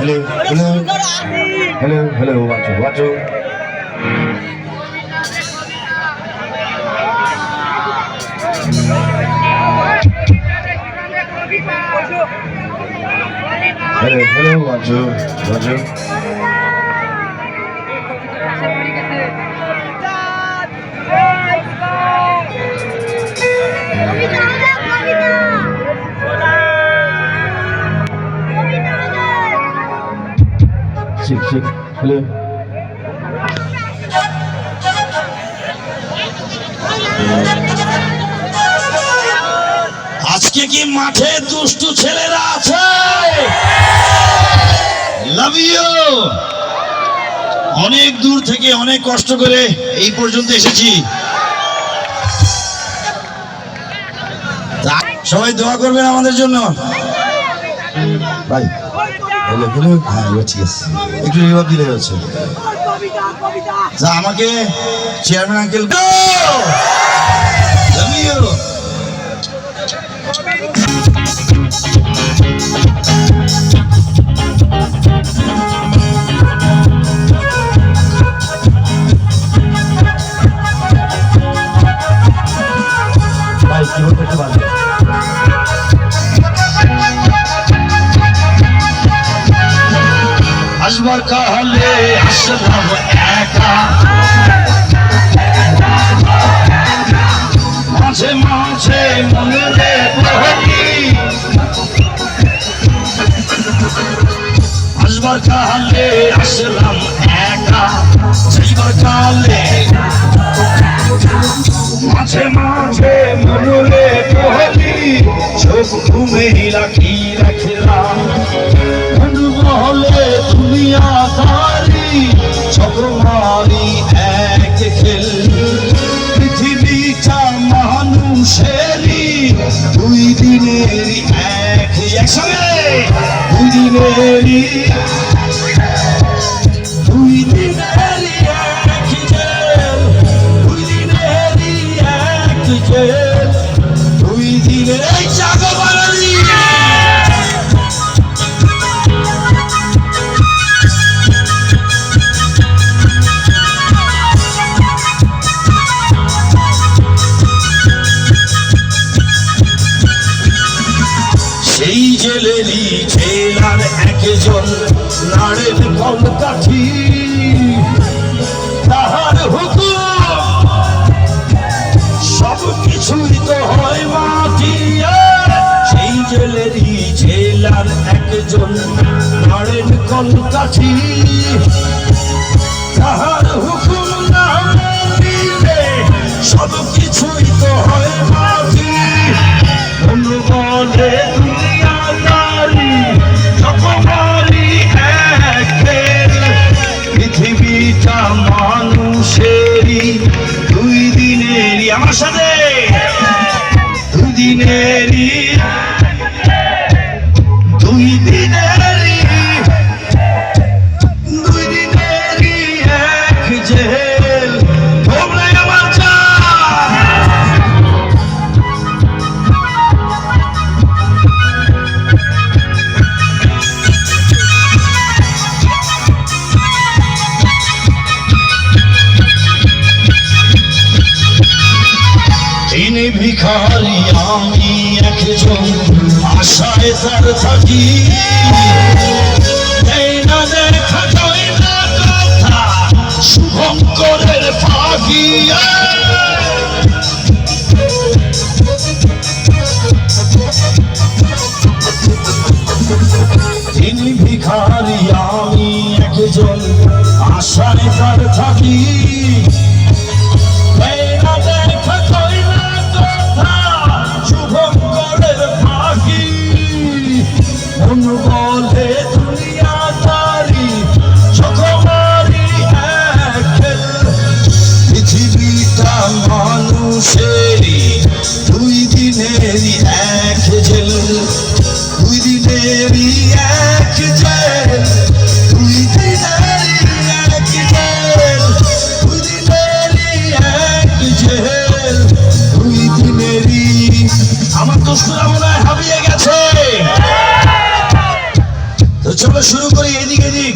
Hello, hello, hello, hello, one, two, one, two. Hello, hello, one, two, one, two. Sik, sik, hello. আজকে কি মাঠে দুষ্টু ছেলেরা আছে? Love you. অনেক দূর থেকে অনেক কষ্ট করে এই পর্যন্ত এসেছি। সবাই দোয়া করবেন আমাদের জন্য। ভাই হ্যালো হ্যালো, হ্যাঁ এবার ঠিক আছে, একটু রিভাব দিলে হচ্ছে। যা আমাকে চেয়ারম্যান আঙ্কেল লাভ ইউ। ভাই কি বলতে একটু বাজে। আসবার কালে আসলাম একা, মাঝে মাঝে মনে রে বলি। আসবার কালে আসলাম একা, যাইবার কালে মাঝে মাঝে মনে রে বলি। চোখ ঘুমে রাখি রাখলাম বলে দুনিয়া দারি চক্রমারি এক খেল। পৃথিবীটা মানুষেরই দুই দিনেরই এক, একসঙ্গে দুই দিনেরই দুই দিনেরই এক জেল, দুই দিনেরই এক জেল, দুই দিনের এই জাগো বাঙালি। সেই জেলেরই জেলার একজন নাড়ের কলকাঠি, তাহার হুকুম সব কিছুই তো হয় মাটি। সেই জেলেরই জেলার একজন নাড়ের কলকাঠি, তাহার হুকুম না মানিলে সব কিছুই তো হয় মাটি। বলে দুনিয়াদারি চকমারি এক খেল, পৃথিবীটা মানুষেরই দুই দিনেরই, আমার সাথে দুই দিনেরই, দুই দিনেরই, দুই দিনেরই এক জেল। তোমরা আমার চা তিনি ভিখারি আমি একজন আশায় তার থাকি। এই না দেখা যায় না কথা শুভঙ্করের ফাঁকি। তিনি ভিখারি আমি একজন আশায় তার থাকি। বলে দুনিয়াদারি চকমারি এক খেল, পৃথিবীটা মানুষেরই দুই দিনেরই এক জেল, দুই দিনেরই এক জেল, দুই দিনেরই এক জেল, দুই দিনেরই এক জেল, দুই দিনেরই। আমার দোস্তরা মনে হয় হাবিয়ে গেছে। তো চলো শুরু করি, এদিক এদিক